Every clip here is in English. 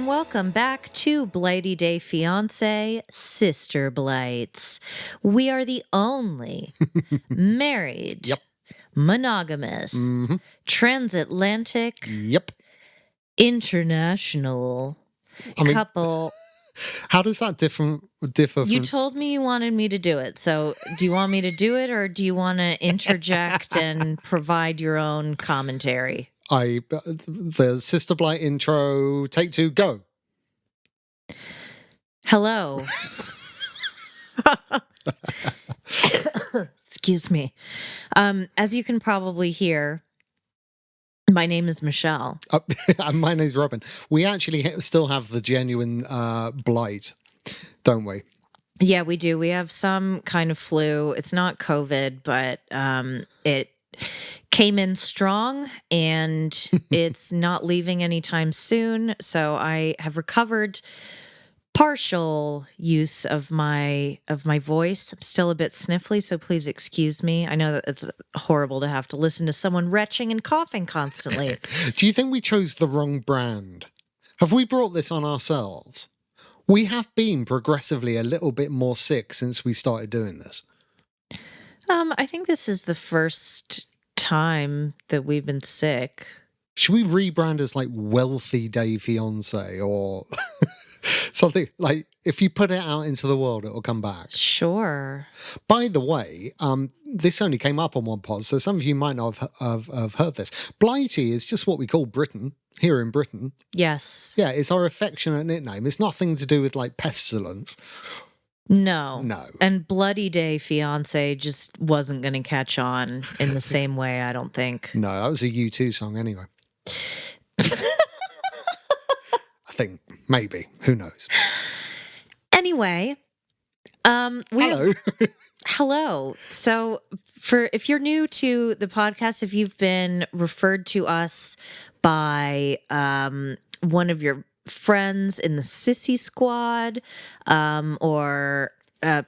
and welcome back to Blighty Day Fiancé Sister Blights. We are the only married, Yep. monogamous, transatlantic, Yep. international couple. How does that differ You from... told me you wanted me to do it, so do you want me to do it, or do you want to interject and provide your own commentary? The Sister Blight intro, take 2, go. Hello. Excuse me. As you can probably hear, my name is Michelle. And my name's Robin. We actually still have the genuine blight, don't we? Yeah, we do. We have some kind of flu. It's not COVID, but it came in strong and it's not leaving anytime soon. So I have recovered partial use of my voice. I'm still a bit sniffly, so please excuse me. I know that it's horrible to have to listen to someone retching and coughing constantly. Do you think we chose the wrong brand? Have we brought this on ourselves? We have been progressively a little bit more sick since we started doing this. I think this is the first time that we've been sick. Should we rebrand as like Wealthy Day Fiancé or something? Like, if you put it out into the world, it will come back. Sure. By the way, this only came up on one pod, so some of you might not have heard this. Blighty is just what we call Britain, here in Britain. Yes. Yeah, it's our affectionate nickname. It's nothing to do with like pestilence. No. No. And Bloody Day Fiancé just wasn't going to catch on in the same way, I don't think. No, that was a U2 song anyway. I think, maybe. Who knows? Anyway, hello. Hello. So if you're new to the podcast, if you've been referred to us by one of your friends in the Sissy Squad, or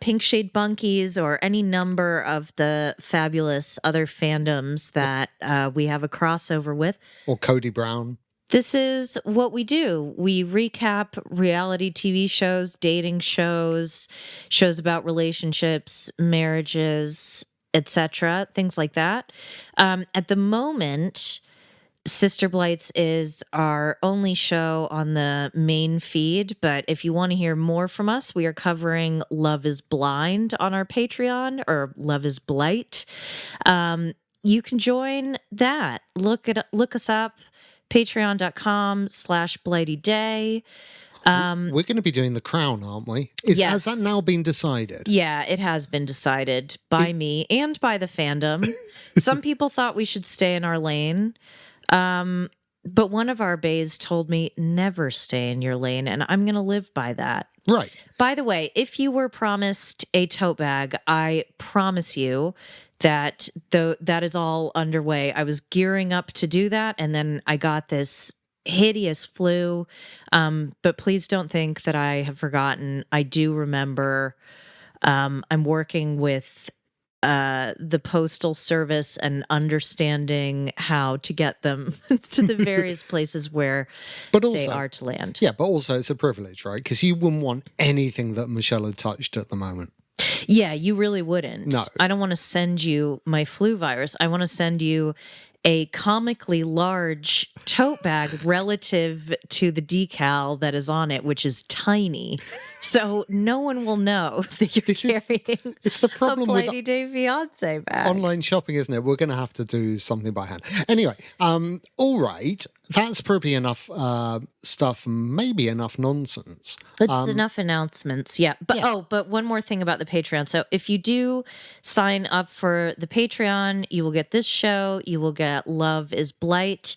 Pink Shade Bunkies, or any number of the fabulous other fandoms that we have a crossover with. Or Cody Brown. This is what we do. We recap reality TV shows, dating shows, shows about relationships, marriages, etc., things like that. At the moment, Sister Blights is our only show on the main feed, but if you want to hear more from us, we are covering Love is Blind on our Patreon, or Love is Blight. You can join that. Look us up, patreon.com/blightyday. We're going to be doing The Crown, aren't we? Yes. Has that now been decided? Yeah, it has been decided by me and by the fandom. Some people thought we should stay in our lane. But one of our bays told me never stay in your lane, and I'm going to live by that. Right. By the way, if you were promised a tote bag, I promise you that that is all underway. I was gearing up to do that, and then I got this hideous flu. But please don't think that I have forgotten. I do remember. I'm working with the postal service and understanding how to get them to the various places where they are to land. Yeah, but also it's a privilege, right? Because you wouldn't want anything that Michelle had touched at the moment. Yeah, you really wouldn't. No. I don't want to send you my flu virus. I want to send you a comically large tote bag relative to the decal that is on it, which is tiny. So no one will know that you're carrying it's the problem a with Blighty Day Fiancé bag. Online shopping, isn't it? We're going to have to do something by hand. Anyway, all right. That's probably enough stuff, maybe enough nonsense. It's enough announcements. Yeah. But one more thing about the Patreon. So if you do sign up for the Patreon, you will get this show. You will get Love is Blight.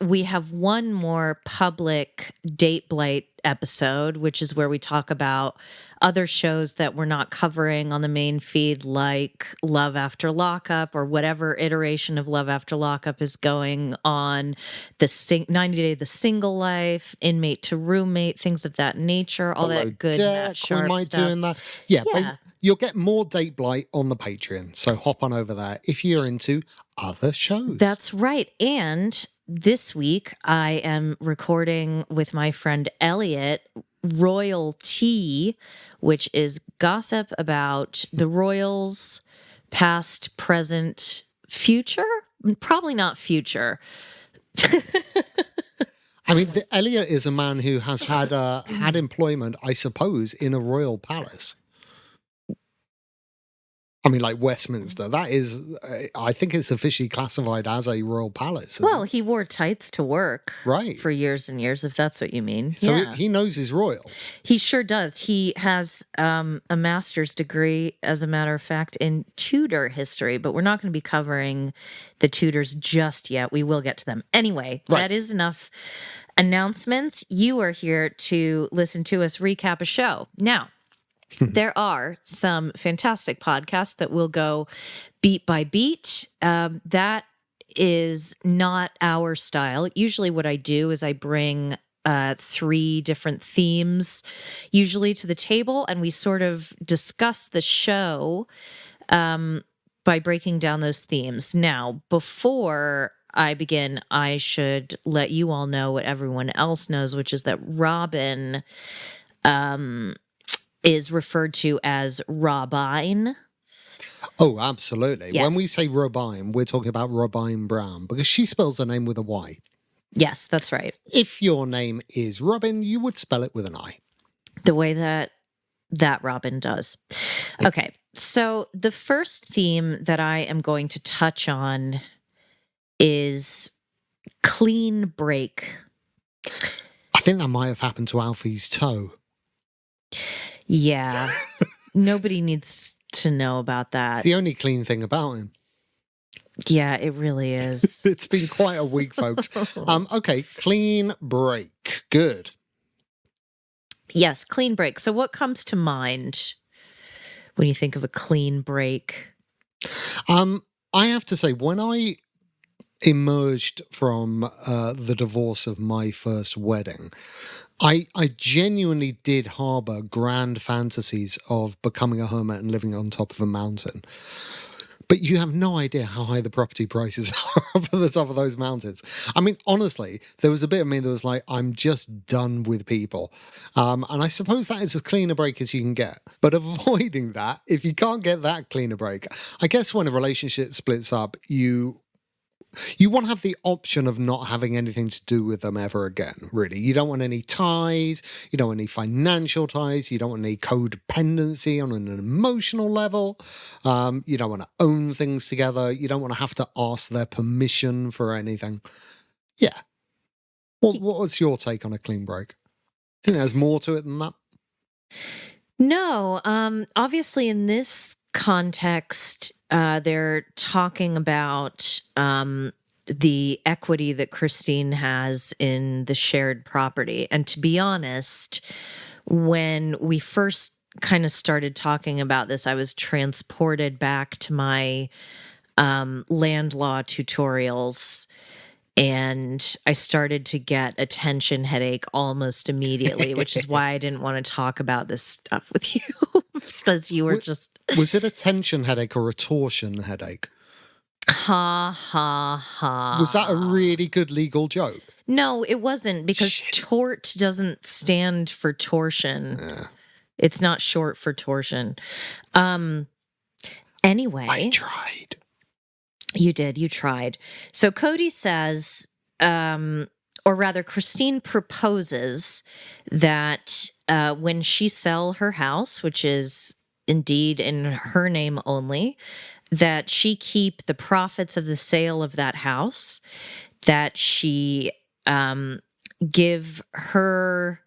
We have one more public date blight episode, which is where we talk about other shows that we're not covering on the main feed, like Love After Lockup, or whatever iteration of Love After Lockup is going on, the 90 Day, the Single Life, Inmate to Roommate, things of that nature, all that good Matt Sharp stuff. Doing that. Yeah. But you'll get more date blight on the Patreon, so hop on over there if you're into other shows. That's right. And this week I am recording with my friend Elliot Royal Tea, which is gossip about the royals, past, present, future. Probably not future. I mean, Elliot is a man who has had employment, I suppose, in a royal palace. I mean, like Westminster. That is, I think it's officially classified as a royal palace. Well, he wore tights to work right for years and years, if that's what you mean. So yeah. he knows his royals. He sure does. He has a master's degree, as a matter of fact, in Tudor history, but we're not going to be covering the Tudors just yet. We will get to them. Anyway, That is enough announcements. You are here to listen to us recap a show. Now, there are some fantastic podcasts that will go beat by beat. That is not our style. Usually what I do is I bring 3 different themes usually to the table, and we sort of discuss the show by breaking down those themes. Now, before I begin, I should let you all know what everyone else knows, which is that Robin is referred to as Robine. Oh, absolutely. Yes. When we say Robine, we're talking about Robine Brown, because she spells her name with a Y. Yes, that's right. If your name is Robin, you would spell it with an I. The way that Robin does. Okay, so the first theme that I am going to touch on is clean break. I think that might have happened to Alfie's toe. Yeah. Nobody needs to know about that. It's the only clean thing about him. Yeah, it really is. It's been quite a week, folks. Okay, clean break. Good. Yes, clean break. So what comes to mind when you think of a clean break? I have to say, when I emerged from the divorce of my first wedding, I genuinely did harbour grand fantasies of becoming a hermit and living on top of a mountain. But you have no idea how high the property prices are up at the top of those mountains. I mean, honestly, there was a bit of me that was like, I'm just done with people. And I suppose that is as clean a break as you can get. But avoiding that, if you can't get that clean a break, I guess when a relationship splits up, you want to have the option of not having anything to do with them ever again, really. You don't want any ties, you don't want any financial ties, you don't want any codependency on an emotional level, you don't want to own things together, you don't want to have to ask their permission for anything. Yeah. What was your take on a clean break? I think there's more to it than that. No, obviously in this context, they're talking about the equity that Christine has in the shared property. And to be honest, when we first kind of started talking about this, I was transported back to my land law tutorials. And I started to get a tension headache almost immediately, which is why I didn't want to talk about this stuff with you, because you were just... Was it a tension headache or a torsion headache? Ha, ha, ha. Was that a really good legal joke? No, it wasn't, because tort doesn't stand for torsion. Yeah. It's not short for torsion. Anyway. I tried. You did. You tried. So Cody says, or rather, Christine proposes that when she sell her house, which is indeed in her name only, that she keep the profits of the sale of that house, that she give her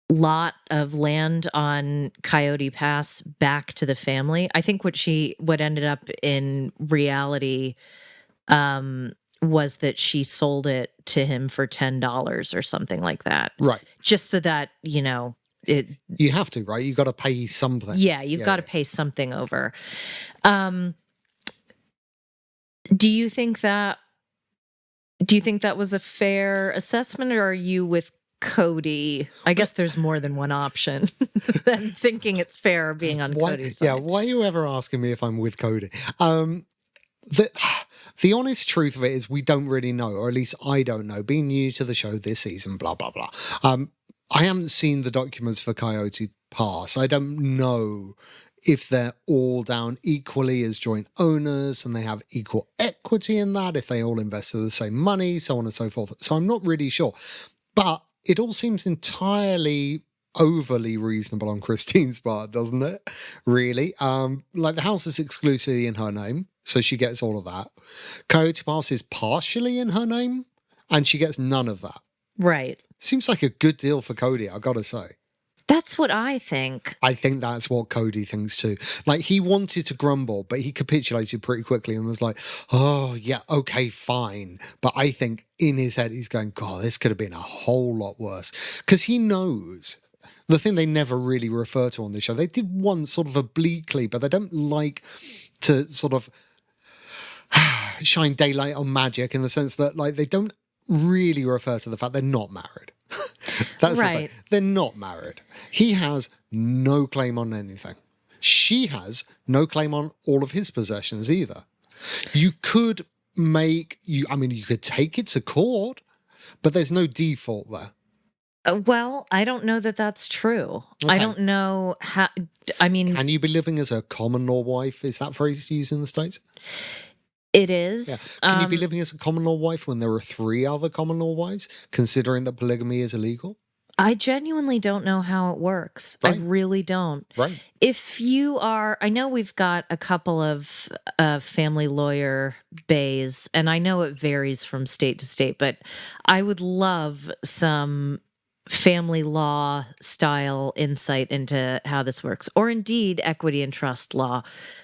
lot of land on Coyote Pass back to the family. I think what ended up in reality was that she sold it to him for $10 or something like that. Right. Just so that, you have to, right? You've got to pay something. Yeah, you've got to pay something over. Do you think that was a fair assessment, or are you with Cody? I guess there's more than one option than thinking it's fair being on Cody's side. Yeah, why are you ever asking me if I'm with Cody? The honest truth of it is we don't really know, or at least I don't know. Being new to the show this season, blah, blah, blah. I haven't seen the documents for Coyote Pass. I don't know if they're all down equally as joint owners and they have equal equity in that, if they all invested the same money, so on and so forth. So I'm not really sure. But it all seems entirely overly reasonable on Christine's part, doesn't it? Really? Like the house is exclusively in her name, so she gets all of that. Coyote Pass is partially in her name, and she gets none of that. Right. Seems like a good deal for Cody, I gotta say. That's what I think. I think that's what Cody thinks too. Like, he wanted to grumble, but he capitulated pretty quickly and was like, oh, yeah, okay, fine. But I think in his head, he's going, God, this could have been a whole lot worse. Because he knows the thing they never really refer to on this show. They did one sort of obliquely, but they don't like to sort of shine daylight on magic in the sense that, like, they don't really refer to the fact they're not married. That's right. The thing. They're not married. He has no claim on anything. She has no claim on all of his possessions either. You could you could take it to court, but there's no default there. Well, I don't know that that's true. Okay. I don't know how, Can you be living as a common law wife? Is that phrase used in the States? It is. Yeah. Can you be living as a common law wife when there are 3 other common law wives, considering that polygamy is illegal? I genuinely don't know how it works. Right. I really don't. Right. If you are, I know we've got a couple of family lawyer bays, and I know it varies from state to state, but I would love some family law style insight into how this works, or indeed equity and trust law.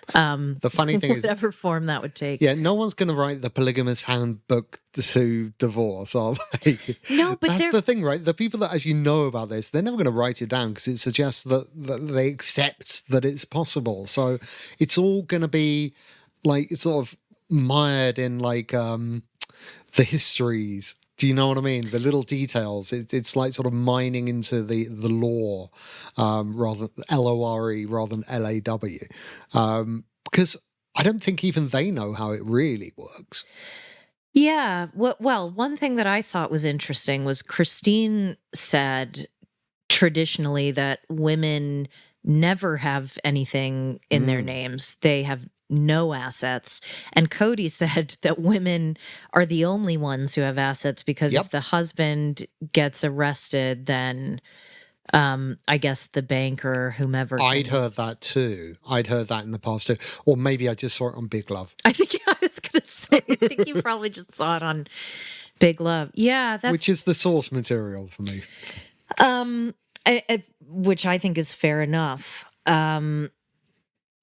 The funny thing is, whatever form that would take. Yeah, no one's going to write the polygamous handbook to divorce, are they? No, but that's the thing, right? The people that actually know about this, they're never going to write it down because it suggests that they accept that it's possible. So it's all going to be like, it's sort of mired in like the histories. Do you know what I mean? The little details. It's like sort of mining into the law, rather LORE rather than LAW, because I don't think even they know how it really works. Yeah. Well, one thing that I thought was interesting was Christine said traditionally that women never have anything in their names. They have no assets. And Cody said that women are the only ones who have assets because if the husband gets arrested, then I guess the bank or whomever. I'd heard that too. I'd heard that in the past too. Or maybe I just saw it on Big Love. I was going to say, I think you probably just saw it on Big Love. Yeah. Which is the source material for me. Which I think is fair enough.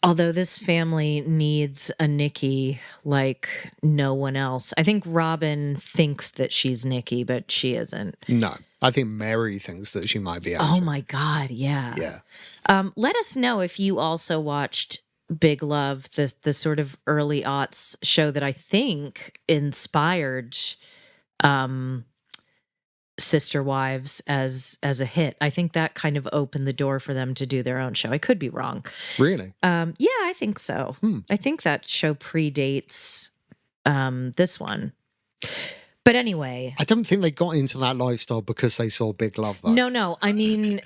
Although this family needs a Nikki like no one else. I think Robin thinks that she's Nikki, but she isn't. No, I think Mary thinks that she might be. Actually. Oh my God, yeah. Yeah. Let us know if you also watched Big Love, the sort of early aughts show that I think inspired Sister Wives as a hit. I think that kind of opened the door for them to do their own show. I could be wrong. Really? Yeah, I think so. I think that show predates this one. But anyway, I don't think they got into that lifestyle because they saw Big Love, though. No. I mean,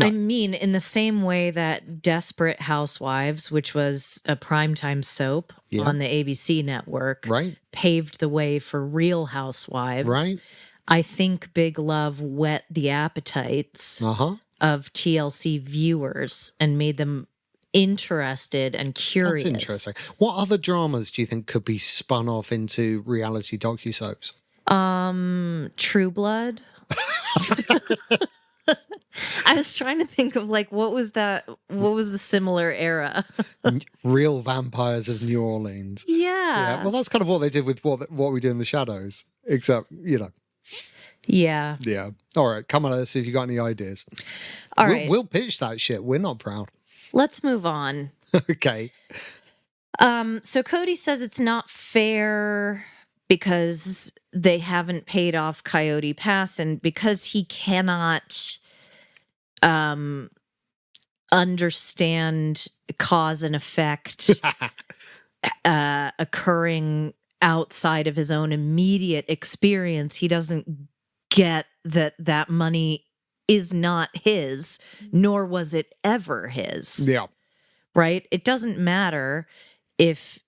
I mean, in the same way that Desperate Housewives, which was a primetime soap on the ABC network, paved the way for Real Housewives. Right. I think Big Love whet the appetites of TLC viewers and made them interested and curious. That's interesting. What other dramas do you think could be spun off into reality docusoaps? True Blood. I was trying to think of like what was the similar era? Real Vampires of New Orleans. Yeah. Well, that's kind of what they did with what we do in the shadows, except Yeah. Yeah. All right. Come on, let's see if you got any ideas. All right. We'll pitch that shit. We're not proud. Let's move on. Okay. So Cody says it's not fair because they haven't paid off Coyote Pass and because he cannot understand cause and effect occurring outside of his own immediate experience, he doesn't get that money is not his, nor was it ever his. Yeah. Right? It doesn't matter if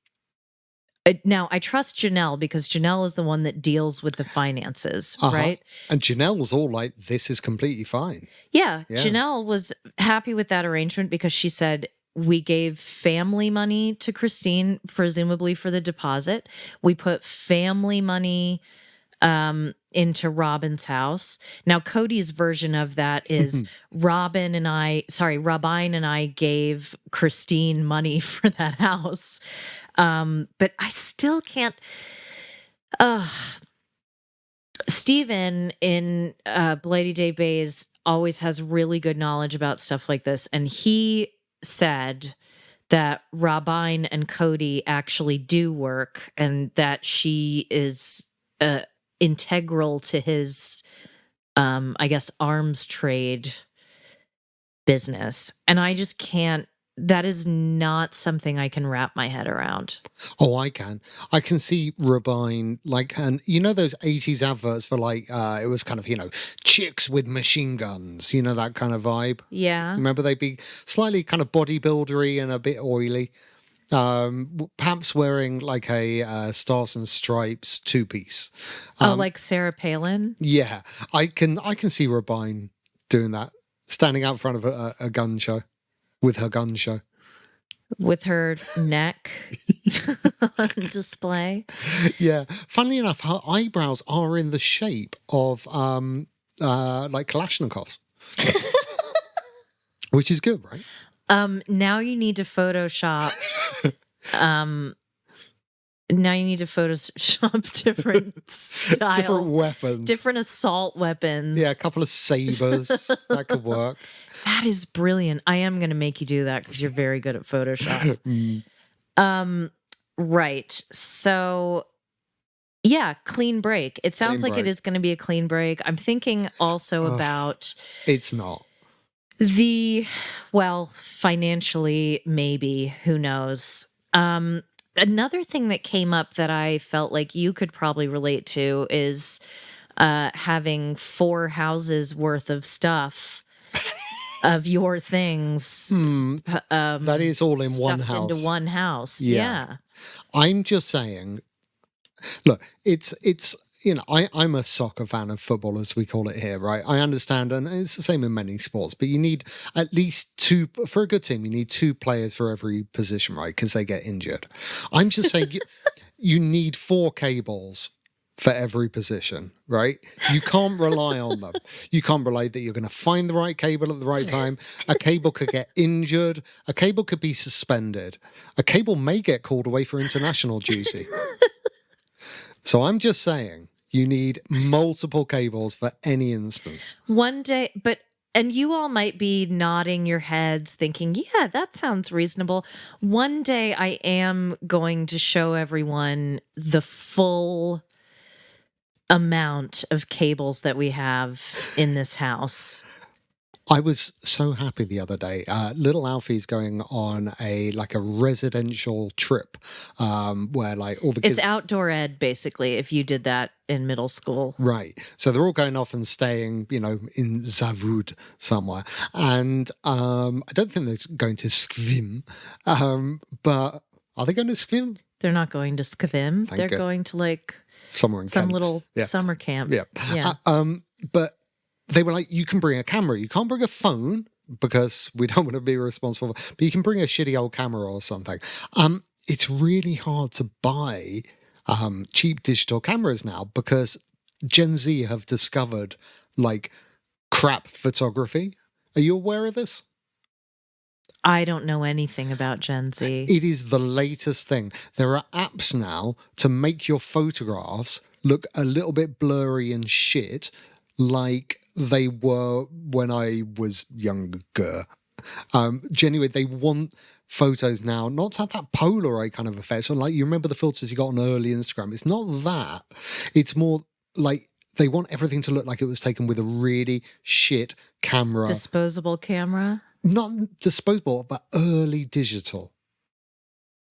now I trust Janelle because Janelle is the one that deals with the finances, right? And Janelle was all like, this is completely fine. Yeah, Yeah. Janelle was happy with that arrangement because she said, we gave family money to Christine, presumably for the deposit. We put family money into Robin's house. Now, Cody's version of that is Rabine and I gave Christine money for that house. But I still can't. Stephen in Blighty Day Bays always has really good knowledge about stuff like this, and he said that Rabine and Cody actually do work, and that she is integral to his, I guess, arms trade business. And I just can't. That is not something I can wrap my head around. Oh, I can. I can see Rabine, like, and you know those 80s adverts for like, it was kind of, chicks with machine guns, that kind of vibe. Yeah. Remember they'd be slightly kind of bodybuildery and a bit oily. Perhaps wearing like a Stars and Stripes two-piece. Like Sarah Palin? Yeah, I can see Rabine doing that, standing out in front of a gun show with her gun show. With her neck on display. Yeah. Funnily enough, her eyebrows are in the shape of like Kalashnikovs. Which is good, right? Now you need to Photoshop different styles. Different weapons. Different assault weapons. Yeah, a couple of sabers. That could work. That is brilliant. I am going to make you do that because you're very good at Photoshop. Right. So, yeah, clean break. It sounds like it is going to be a clean break. I'm thinking also about... It's not. Financially, maybe. Who knows? Another thing that came up that I felt like you could probably relate to is having 4 houses worth of stuff of your things. That is all in one house. Into one house. Yeah. I'm just saying, look, it's I'm a soccer fan of football, as we call it here, right? I understand, and it's the same in many sports, but you need at least 2, for a good team, you need 2 players for every position, right? Because they get injured. I'm just saying you need 4 cables for every position, right? You can't rely on them. You can't rely that you're going to find the right cable at the right time. A cable could get injured. A cable could be suspended. A cable may get called away for international duty. So I'm just saying, you need multiple cables for any instance. One day, and you all might be nodding your heads thinking, yeah, that sounds reasonable. One day I am going to show everyone the full amount of cables that we have in this house. I was so happy the other day. Little Alfie's going on a residential trip where like all the kids... It's outdoor ed, basically, if you did that in middle school. Right. So they're all going off and staying, in Zavud somewhere. And I don't think they're going to Skvim. But are they going to Skvim? They're not going to Skvim. They're going to somewhere in some little summer camp. Yeah. But they were like, you can bring a camera. You can't bring a phone because we don't want to be responsible. But you can bring a shitty old camera or something. It's really hard to buy cheap digital cameras now because Gen Z have discovered crap photography. Are you aware of this? I don't know anything about Gen Z. It is the latest thing. There are apps now to make your photographs look a little bit blurry and shit like they were when I was younger. Genuinely, they want photos now not to have that Polaroid kind of effect. So you remember the filters you got on early Instagram. It's not that. It's more like they want everything to look like it was taken with a really shit camera. Disposable camera? Not disposable, but early digital.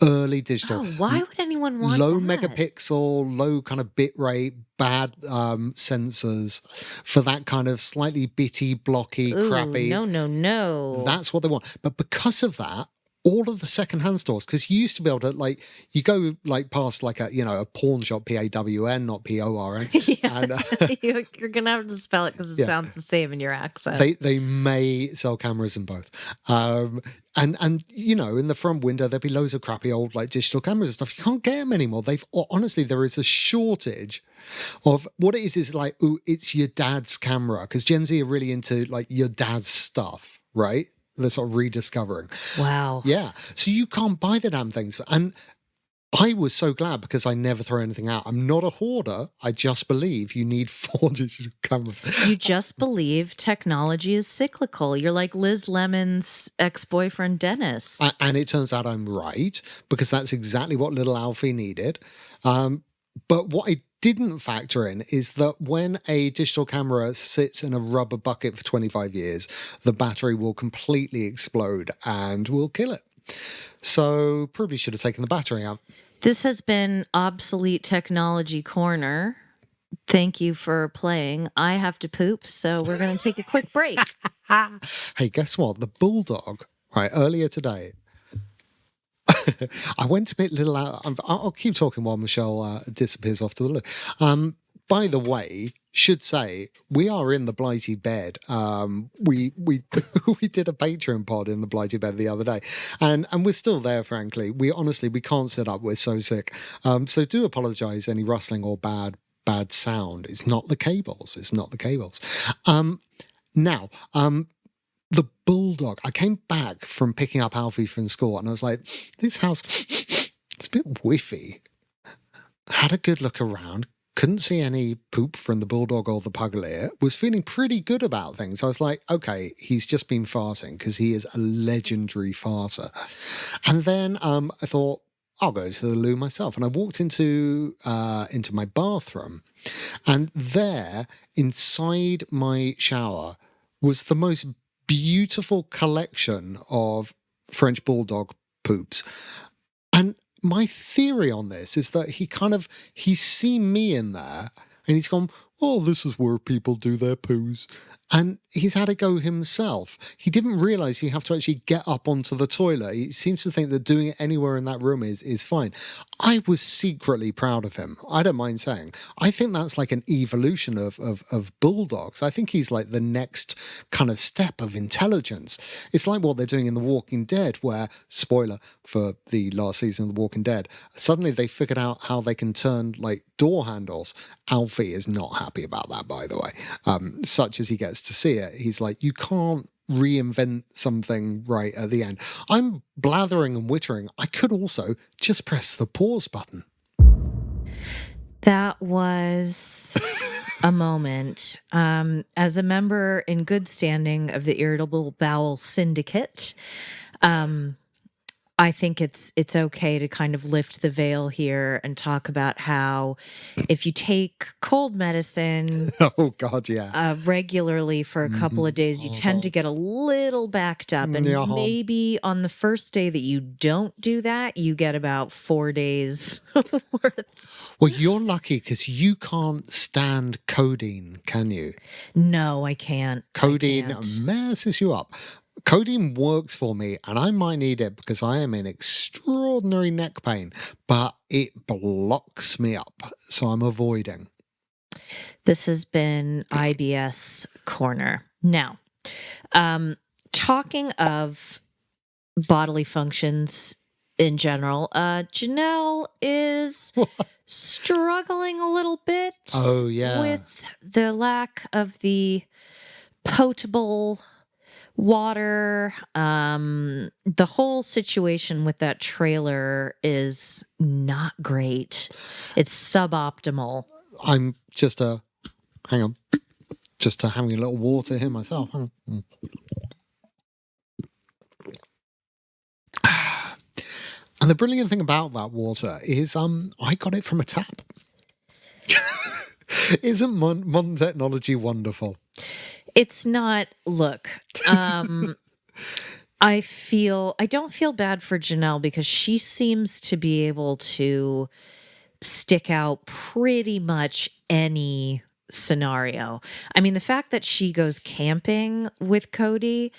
early digital. Oh, why would anyone want Low that? megapixel, low kind of bit rate, bad sensors for that kind of slightly bitty, blocky, Ooh, crappy. no, no, no. That's what they want. But because of that, all of the secondhand stores, because you used to be able to like you go like past like a pawn shop, PAWN, not PORN, Yeah, and you're gonna have to spell it because it yeah, sounds the same in your accent. they may sell cameras in both. And in the front window there'd be loads of crappy old like digital cameras and stuff. You can't get them anymore. Honestly, there is a shortage of what it is like, ooh, it's your dad's camera, because Gen Z are really into like your dad's stuff, right? They're sort of rediscovering. Wow. Yeah. So you can't buy the damn things. And I was so glad, because I never throw anything out. I'm not a hoarder. I just believe you need 4 digital cameras. You just believe technology is cyclical. You're like Liz Lemon's ex-boyfriend Dennis. And it turns out I'm right, because that's exactly what little Alfie needed. But what I didn't factor in is that when a digital camera sits in a rubber bucket for 25 years, the battery will completely explode and will kill it. So probably should have taken the battery out. This has been Obsolete Technology Corner. Thank you for playing. I have to poop, so we're going to take a quick break. Hey, guess what? The bulldog, right, earlier today, I went a bit little out. I'll keep talking while Michelle disappears off to the loo. By the way, should say we are in the Blighty bed. We we did a Patreon pod in the Blighty bed the other day, and we're still there. Frankly, we can't sit up. We're so sick. So do apologise any rustling or bad sound. It's not the cables. It's not the cables. Now, the bulldog. I came back from picking up Alfie from school, and I was like, this house, it's a bit whiffy. Had a good look around. Couldn't see any poop from the bulldog or the pugglier. Was feeling pretty good about things. I was like, okay, he's just been farting, because he is a legendary farter. And then I thought, I'll go to the loo myself. And I walked into my bathroom, and there, inside my shower, was the most beautiful collection of French bulldog poops. And my theory on this is that he's seen me in there, and he's gone, oh, this is where people do their poos. And he's had a go himself. He didn't realise you have to actually get up onto the toilet. He seems to think that doing it anywhere in that room is fine. I was secretly proud of him. I don't mind saying. I think that's like an evolution of bulldogs. I think he's like the next kind of step of intelligence. It's like what they're doing in The Walking Dead, where, spoiler for the last season of The Walking Dead, suddenly they figured out how they can turn like door handles. Alfie is not happy about that, by the way. Such as he gets to see it, he's like, you can't reinvent something right at the end. I'm blathering and wittering. I could also just press the pause button. That was a moment. As a member in good standing of the Irritable Bowel Syndicate, I think it's okay to kind of lift the veil here and talk about how if you take cold medicine Oh God, yeah. regularly for a couple of days, you tend to get a little backed up. And Yeah. maybe on the first day that you don't do that, you get about 4 days worth. Well, you're lucky, because you can't stand codeine, can you? No, I can't. Codeine messes you up. Codeine works for me, and I might need it because I am in extraordinary neck pain, but it blocks me up, so I'm avoiding. This has been IBS Corner. Now, talking of bodily functions in general, Janelle is struggling a little bit with the lack of the potable water. The whole situation with that trailer is not great. It's suboptimal. I'm just hang on, just having a little water here myself. Hang on. And the brilliant thing about that water is I got it from a tap. Isn't modern technology wonderful? It's not. Look, I don't feel bad for Janelle because she seems to be able to stick out pretty much any scenario. I mean, the fact that she goes camping with Cody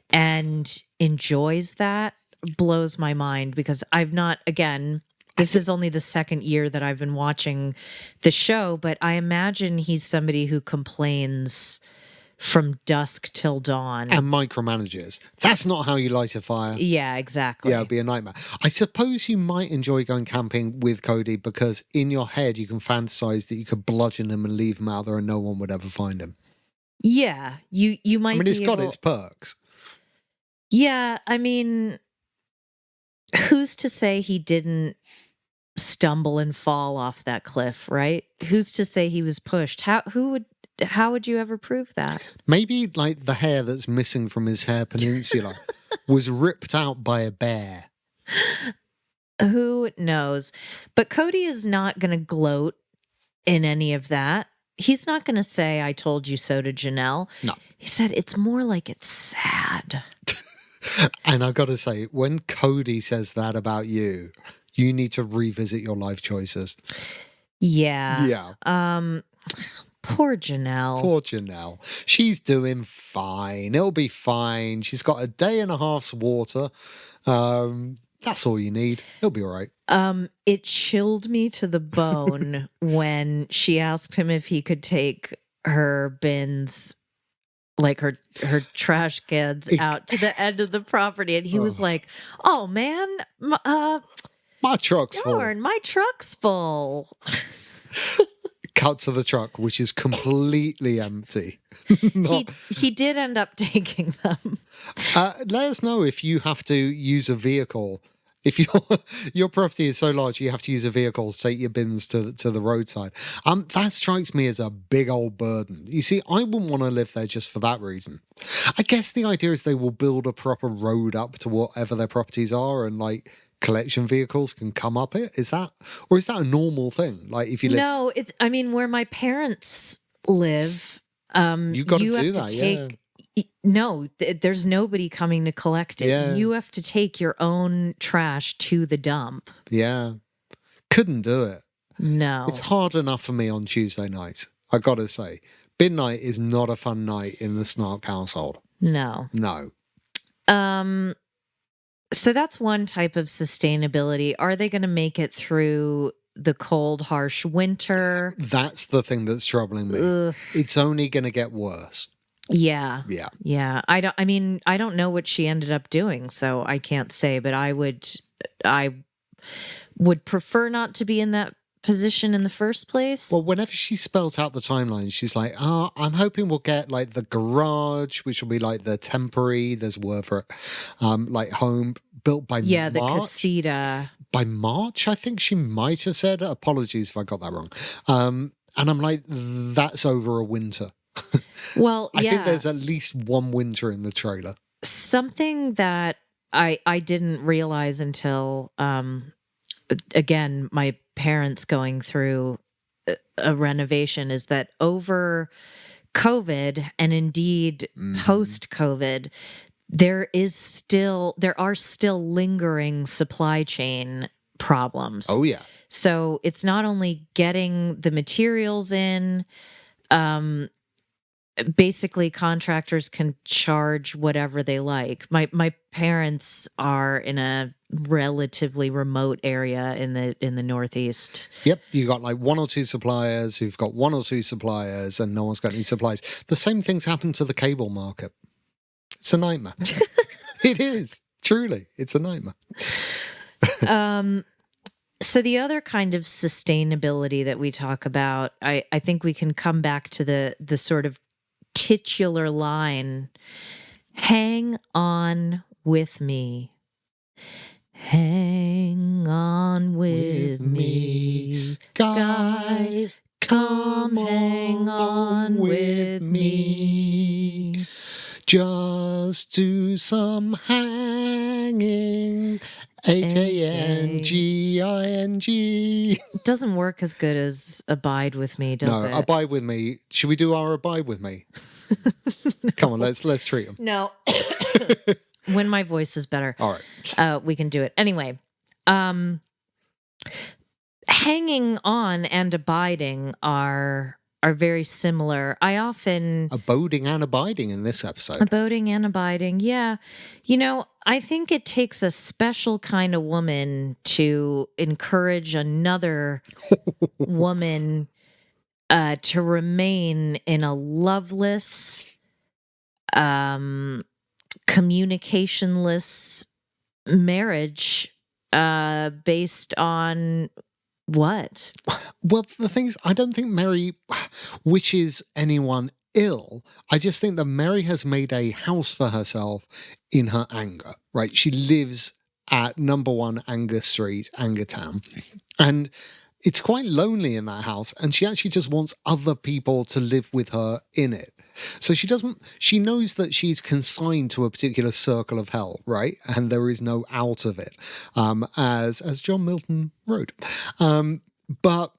and enjoys that blows my mind because I've not, again, this is only the second year that I've been watching the show, but I imagine he's somebody who complains from dusk till dawn. And micromanages. That's not how you light a fire. Yeah, exactly. Yeah, it'd be a nightmare. I suppose you might enjoy going camping with Cody because in your head you can fantasize that you could bludgeon him and leave him out there and no one would ever find him. Yeah, you might. I mean, be it's got able... its perks. Yeah, I mean, who's to say he didn't stumble and fall off that cliff, right? Who's to say he was pushed? How would you ever prove that? Maybe like the hair that's missing from his hair peninsula was ripped out by a bear. Who knows? But Cody is not going to gloat in any of that. He's not going to say, I told you so to Janelle. No. He said, it's more like it's sad. And I've got to say, when Cody says that about you, you need to revisit your life choices. Yeah. Yeah. Poor Janelle. Poor Janelle. She's doing fine. It'll be fine. She's got a day and a half's water. That's all you need. It'll be all right. It chilled me to the bone when she asked him if he could take her bins, like her trash cans, out to the end of the property, and he was like, "Oh man, my truck's full. My truck's full." Cut to the truck, which is completely empty. He did end up taking them. Let us know if you have to use a vehicle. If your property is so large, you have to use a vehicle to take your bins to the roadside. That strikes me as a big old burden. You see, I wouldn't want to live there just for that reason. I guess the idea is they will build a proper road up to whatever their properties are, and like collection vehicles can come up it. Is that a normal thing? Like if you live... No, I mean, where my parents live, you got to do that. Take... No, there's nobody coming to collect it. Yeah. You have to take your own trash to the dump. Yeah. Couldn't do it. No. It's hard enough for me on Tuesday nights. I got to say, bin night is not a fun night in the Snark household. No. No. So that's one type of sustainability. Are they going to make it through the cold, harsh winter? That's the thing that's troubling me. Ugh. It's only going to get worse. Yeah. Yeah. Yeah. I don't know what she ended up doing, so I can't say, but I would prefer not to be in that position in the first place. Well, whenever she spells out the timeline, she's like, I'm hoping we'll get like the garage, which will be like the temporary, there's a word for it, like home built by March. The casita. By March, I think she might have said. Apologies if I got that wrong. And I'm like, that's over a winter. Well, I think there's at least one winter in the trailer. Something that I didn't realize until, again, my parents going through a renovation is that over COVID and indeed post-COVID, there are still lingering supply chain problems. Oh, yeah. So it's not only getting the materials in, basically contractors can charge whatever they like. My parents are in a relatively remote area in the Northeast. Yep, you got like one or two suppliers who've got one or two suppliers and no one's got any supplies. The same things happen to the cable market. It's a nightmare. It is, truly. It's a nightmare. So the other kind of sustainability that we talk about, I think we can come back to the sort of titular line, hang on with me. Hang on with me. Guy, come hang on with me. Just do some hanging. HANGING. It doesn't work as good as abide with me, does it? No, abide with me. Should we do our abide with me? Come on, let's treat them. No. when my voice is better, All right. we can do it. Anyway, hanging on and abiding are very similar. I often Aboding and abiding in this episode. abiding and abiding. Yeah. I think it takes a special kind of woman to encourage another woman to remain in a loveless, communicationless marriage based on what? Well, the thing is, I don't think Mary wishes anyone ill. I just think that Mary has made a house for herself in her anger, right? She lives at #1 Anger Street, Angertown. And it's quite lonely in that house, and she actually just wants other people to live with her in it. So she knows that she's consigned to a particular circle of hell, right? And there is no out of it, as John Milton wrote. But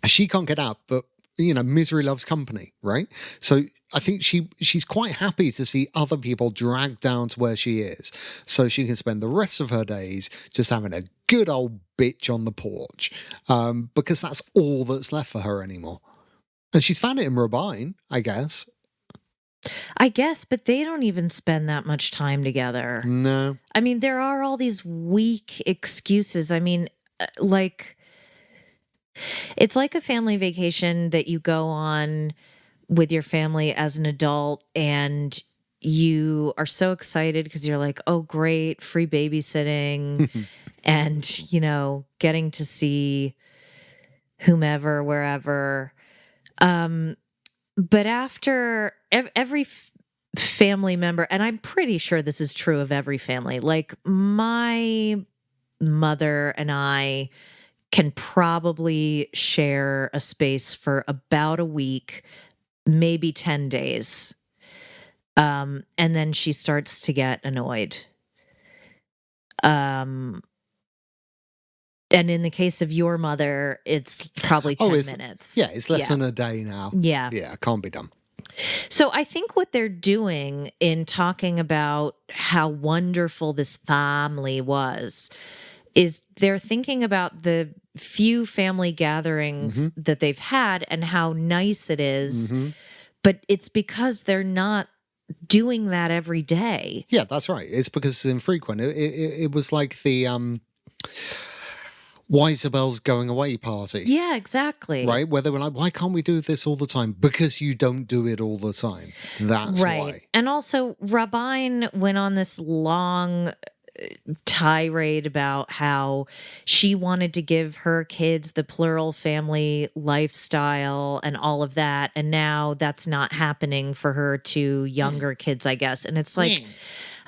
she can't get out, but misery loves company, right? So I think she's quite happy to see other people dragged down to where she is, so she can spend the rest of her days just having a good old bitch on the porch, because that's all that's left for her anymore. And she's found it in Rabine, I guess. But they don't even spend that much time together. No. I mean, there are all these weak excuses. I mean, it's like a family vacation that you go on with your family as an adult, and you are so excited because you're like, oh, great, free babysitting and, getting to see whomever, wherever. But after every family member, and I'm pretty sure this is true of every family, like my mother and I can probably share a space for about a week, maybe 10 days. And then she starts to get annoyed. And in the case of your mother, it's probably 10 minutes. Yeah, it's less than a day now. Yeah. Yeah, it can't be done. So I think what they're doing in talking about how wonderful this family was is they're thinking about the few family gatherings that they've had and how nice it is. But it's because they're not doing that every day. Yeah, that's right. It's because it's infrequent. It was like the Isabel's going away party. Yeah, exactly. Right? Where they were like, why can't we do this all the time? Because you don't do it all the time. That's why. And also, Rabine went on this long tirade about how she wanted to give her kids the plural family lifestyle and all of that. And now that's not happening for her two younger kids, I guess. And it's like,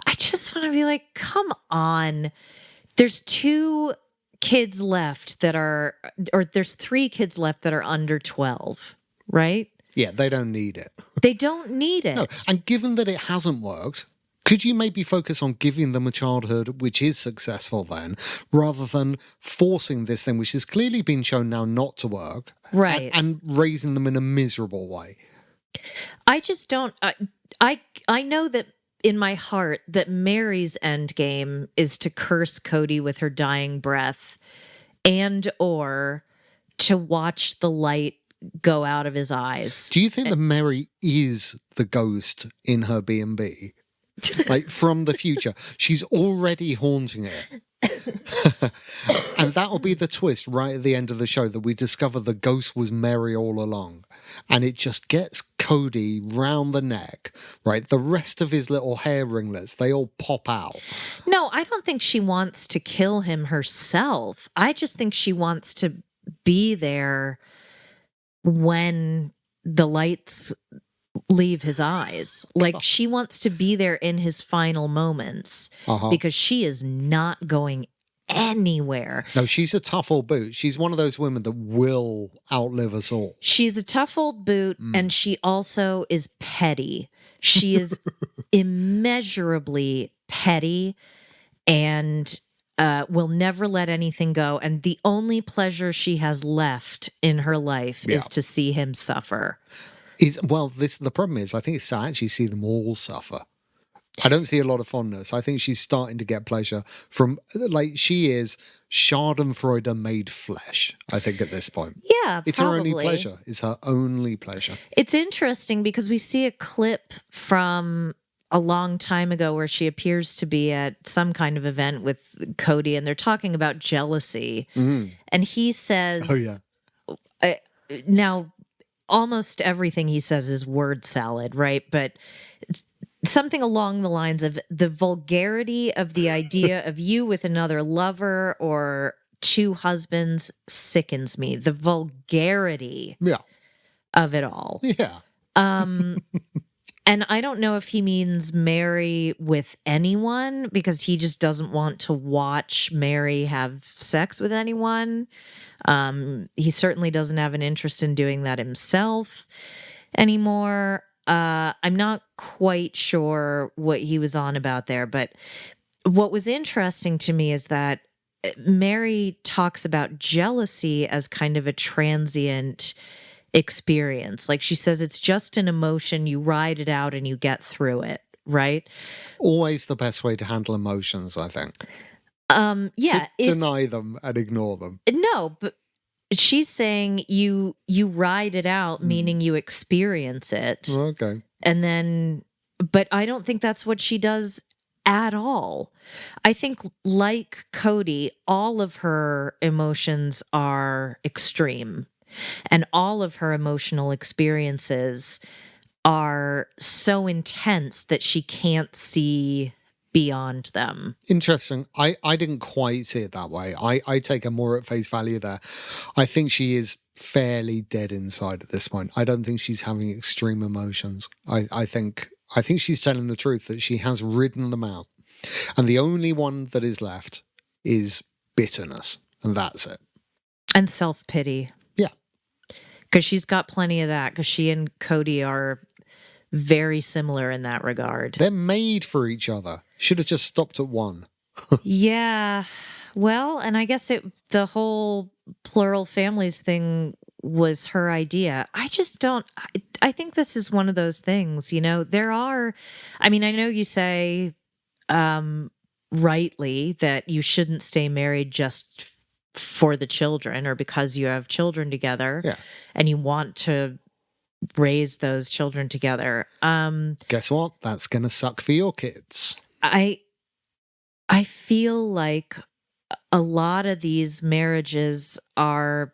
I just want to be like, come on. There's 2 kids left that are, or there's 3 kids left that are under 12, right? Yeah, they don't need it. They don't need it. No. And given that it hasn't worked, could you maybe focus on giving them a childhood which is successful then, rather than forcing this thing, which has clearly been shown now not to work, right? And raising them in a miserable way? I just don't. I know that in my heart that Mary's end game is to curse Cody with her dying breath, and or to watch the light go out of his eyes. Do you think that Mary is the ghost in her B&B? Like, from the future, she's already haunting it. And that'll be the twist right at the end of the show, that we discover the ghost was Mary all along. And it just gets Cody round the neck, right? The rest of his little hair ringlets, they all pop out. No, I don't think she wants to kill him herself. I just think she wants to be there when the lights leave his eyes. Like, she wants to be there in his final moments because she is not going anywhere. No, she's a tough old boot. She's one of those women that will outlive us all. She's a tough old boot, and she also is petty. She is immeasurably petty and will never let anything go. And the only pleasure she has left in her life is to see him suffer. The problem is, I think it's to actually see them all suffer. I don't see a lot of fondness. I think she's starting to get pleasure from, like, she is Schadenfreude made flesh, I think, at this point. Yeah, It's her only probably. pleasure. It's her only pleasure. It's interesting because we see a clip from a long time ago where she appears to be at some kind of event with Cody and they're talking about jealousy. Mm. And he Oh, yeah. says, uh, now almost everything he says is word salad, right? But it's something along the lines of the vulgarity of the idea of you with another lover or two husbands sickens me. The vulgarity Yeah. of it all. Yeah. Um, and I don't know if he means Mary with anyone because he just doesn't want to watch Mary have sex with anyone. He certainly doesn't have an interest in doing that himself anymore. I'm not quite sure what he was on about there, but what was interesting to me is that Mary talks about jealousy as kind of a transient experience. Like she says, it's just an emotion, you ride it out and you get through it, right? Always the best way to handle emotions, I think. Yeah, To deny them and ignore them. no, but she's saying you ride it out, meaning you experience it. Okay. And then, but I don't think that's what she does at all. I think, like Cody, all of her emotions are extreme, and all of her emotional experiences are so intense that she can't see beyond them. Interesting. I didn't quite see it that way. I take her more at face value there. I think she is fairly dead inside at this point. I don't think she's having extreme emotions. I think she's telling the truth that she has ridden them out. And the only one that is left is bitterness. And that's it. And self-pity. Yeah. Because she's got plenty of that, because she and Cody are very similar in that regard. They're made for each other. Should have just stopped at one. Yeah. Well, and I guess the whole plural families thing was her idea. I just don't I think this is one of those things, there are I mean, I know you say rightly that you shouldn't stay married just for the children or because you have children together and you want to raise those children together. Guess what? That's going to suck for your kids. I feel like a lot of these marriages are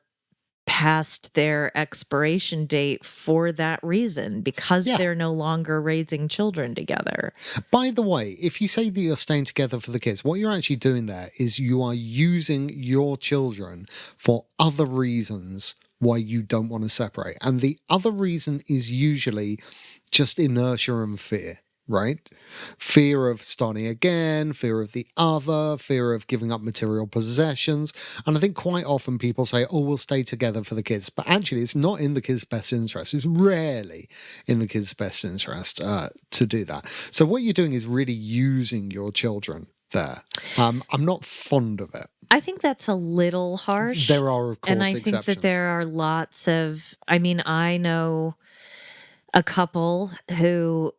past their expiration date for that reason, because they're no longer raising children together. By the way, if you say that you're staying together for the kids, what you're actually doing there is you are using your children for other reasons why you don't want to separate. And the other reason is usually just inertia and fear. Right? Fear of starting again, fear of the other, fear of giving up material possessions. And I think quite often people say, oh, we'll stay together for the kids. But actually, it's not in the kids' best interest. It's rarely in the kids' best interest to do that. So what you're doing is really using your children there. I'm not fond of it. I think that's a little harsh. There are, of course, and I exceptions. think that there are lots of, I know a couple who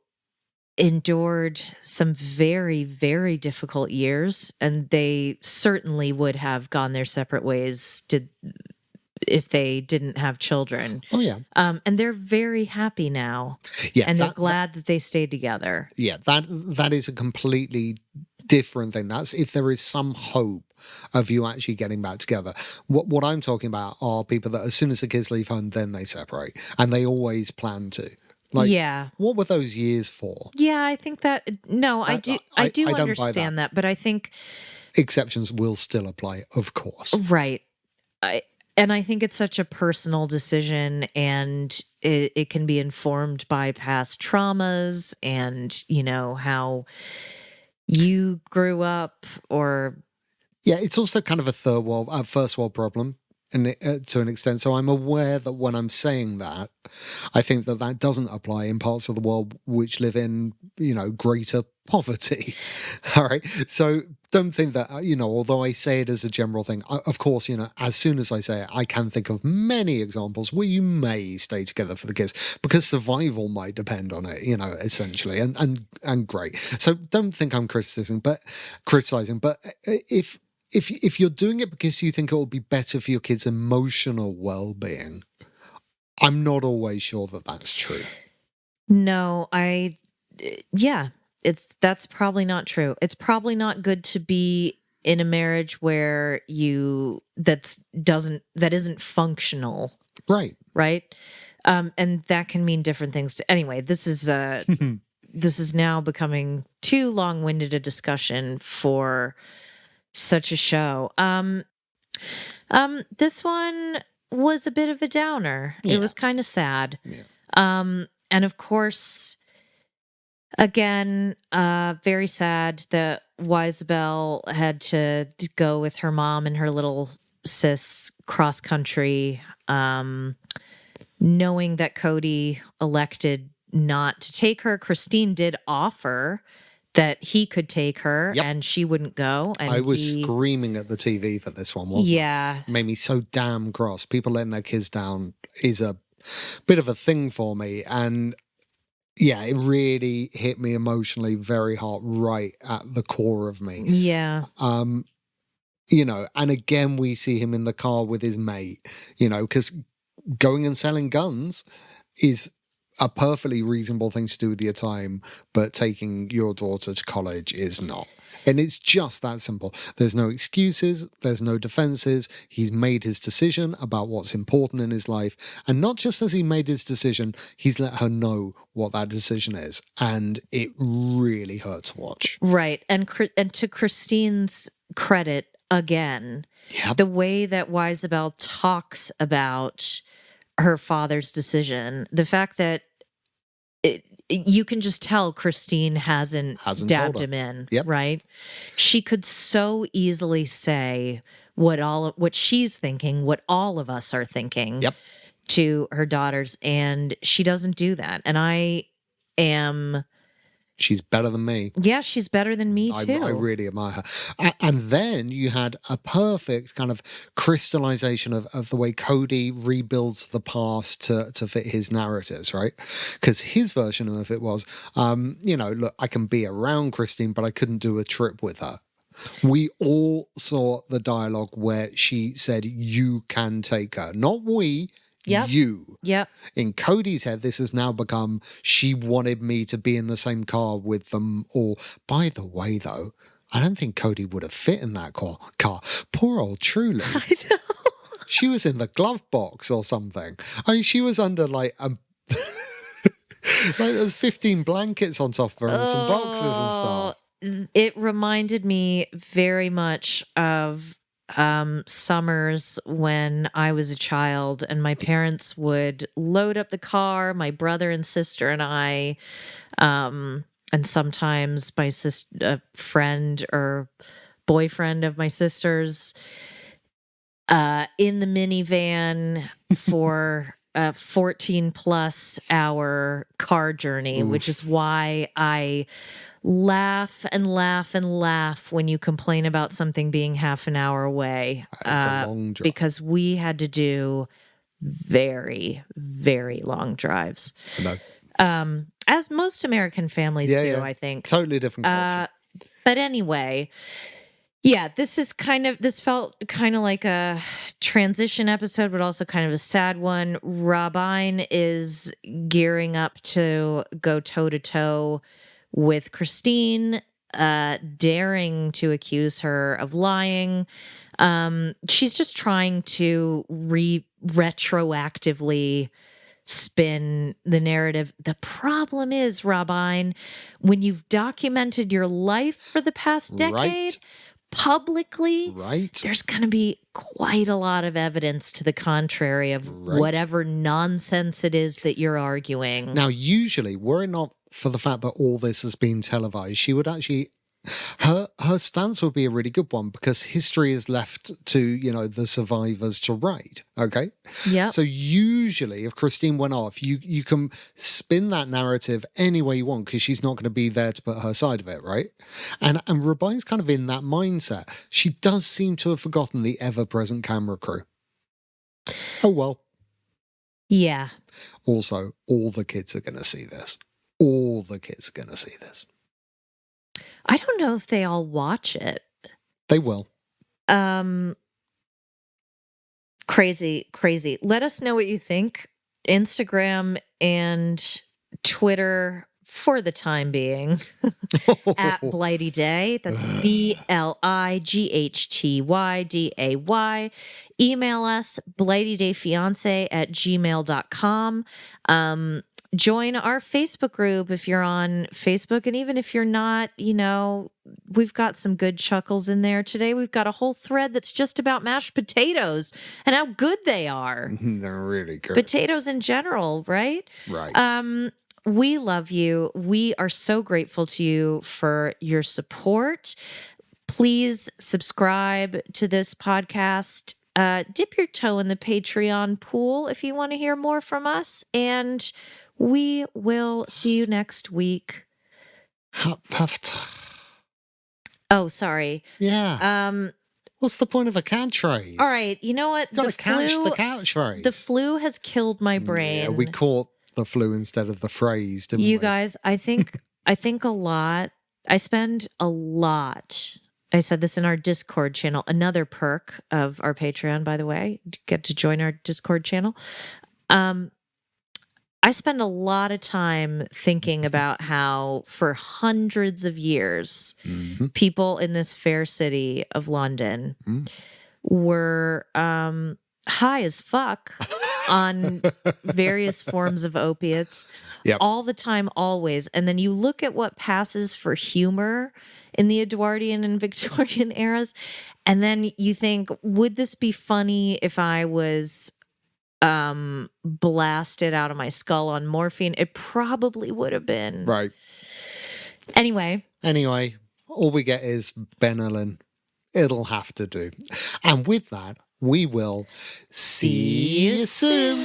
endured some very, very difficult years, and they certainly would have gone their separate ways if they didn't have children. Oh, yeah. And they're very happy now. Yeah. And they're glad that they stayed together. Yeah, that is a completely different thing. That's if there is some hope of you actually getting back together. What I'm talking about are people that as soon as the kids leave home, then they separate. And they always plan to. Like, what were those years for? Yeah, I think that I do understand that, but I think exceptions will still apply, of course. Right. And I think it's such a personal decision, and it can be informed by past traumas and, how you grew up or. Yeah, it's also kind of a first world problem. And to an extent. So I'm aware that when I'm saying that, I think that doesn't apply in parts of the world which live in, greater poverty. All right. So don't think that, although I say it as a general thing, of course, as soon as I say it, I can think of many examples where you may stay together for the kids because survival might depend on it, essentially, and great. So don't think I'm criticizing, but if you're doing it because you think it will be better for your kids' emotional well-being, I'm not always sure that that's true. No, yeah, that's probably not true. It's probably not good to be in a marriage where that isn't functional. Right. Right. And that can mean different things anyway, this is now becoming too long-winded a discussion for such a show. This one was a bit of a downer. Yeah. It was kind of sad. Yeah. And of course, again, very sad that Wisabelle had to go with her mom and her little sis cross country, knowing that Cody elected not to take her. Christine did offer that he could take her, and she wouldn't go. And I was screaming at the TV for this one, wasn't I? It made me so damn cross. People letting their kids down is a bit of a thing for me, and yeah, it really hit me emotionally very hard, right at the core of me. Yeah. And again, we see him in the car with his mate, because going and selling guns is a perfectly reasonable thing to do with your time, but taking your daughter to college is not. And it's just that simple. There's no excuses. There's no defenses. He's made his decision about what's important in his life. And not just as he made his decision, he's let her know what that decision is. And it really hurt to watch. Right. And to Christine's credit, again, the way that Wisabelle talks about her father's decision, the fact that you can just tell Christine hasn't dabbed him in, right? She could so easily say what she's thinking, what all of us are thinking to her daughters, and she doesn't do that. And she's better than me. Yeah, she's better than me too. I really admire her. And then you had a perfect kind of crystallization of the way Cody rebuilds the past to fit his narratives, right? Because his version of it was, look, I can be around Christine, but I couldn't do a trip with her. We all saw the dialogue where she said, "You can take her," not we. You. Yep. In Cody's head, this has now become, she wanted me to be in the same car with them all. By the way, though, I don't think Cody would have fit in that car. Poor old Truly. I know. She was in the glove box or something. I mean, she was under like there's 15 blankets on top of her and some boxes and stuff. It reminded me very much of summers when I was a child, and my parents would load up the car, my brother and sister and I, and sometimes my a friend or boyfriend of my sister's, in the minivan for a 14+ hour car journey. Oof. Which is why I laugh and laugh and laugh when you complain about something being half an hour away, because we had to do very, very long drives. As most American families do, I think. Totally different culture. But anyway, this felt kind of like a transition episode, but also kind of a sad one. Robin is gearing up to go toe-to-toe with Christine, daring to accuse her of lying. She's just trying to retroactively spin the narrative. The problem is, Robin, when you've documented your life for the past decade publicly, there's going to be quite a lot of evidence to the contrary of whatever nonsense it is that you're arguing. Now, usually, were it not for the fact that all this has been televised, she would actually Her stance would be a really good one because history is left to, the survivors to write. Okay. Yep. So usually if Christine went off, you can spin that narrative any way you want because she's not going to be there to put her side of it, right? And Rabine's kind of in that mindset. She does seem to have forgotten the ever-present camera crew. Oh well. Yeah. Also, all the kids are going to see this. All the kids are going to see this. I don't know if they all watch it. They will. Crazy. Let us know what you think. Instagram and Twitter for the time being at Blighty Day. That's BLIGHTYDAY. Email us blightydayfiance@gmail.com. Join our Facebook group if you're on Facebook. And even if you're not, we've got some good chuckles in there today. We've got a whole thread that's just about mashed potatoes and how good they are. They're really good. Potatoes in general, right? Right. We love you. We are so grateful to you for your support. Please subscribe to this podcast. Dip your toe in the Patreon pool if you want to hear more from us. And we will see you next week. Oh, sorry. Yeah. What's the point of a catchphrase? All right. You know what? Got to catch the catchphrase. The flu has killed my brain. Yeah, we caught the flu instead of the phrase, didn't we? You guys, I think a lot. I spend a lot. I said this in our Discord channel. Another perk of our Patreon, by the way, get to join our Discord channel. I spend a lot of time thinking about how for hundreds of years, people in this fair city of London were high as fuck on various forms of opiates all the time, always. And then you look at what passes for humor in the Edwardian and Victorian eras, and then you think, would this be funny if I was blasted out of my skull on morphine? It probably would have been. Right. Anyway, all we get is Benylin. It'll have to do. And with that, we will see you soon.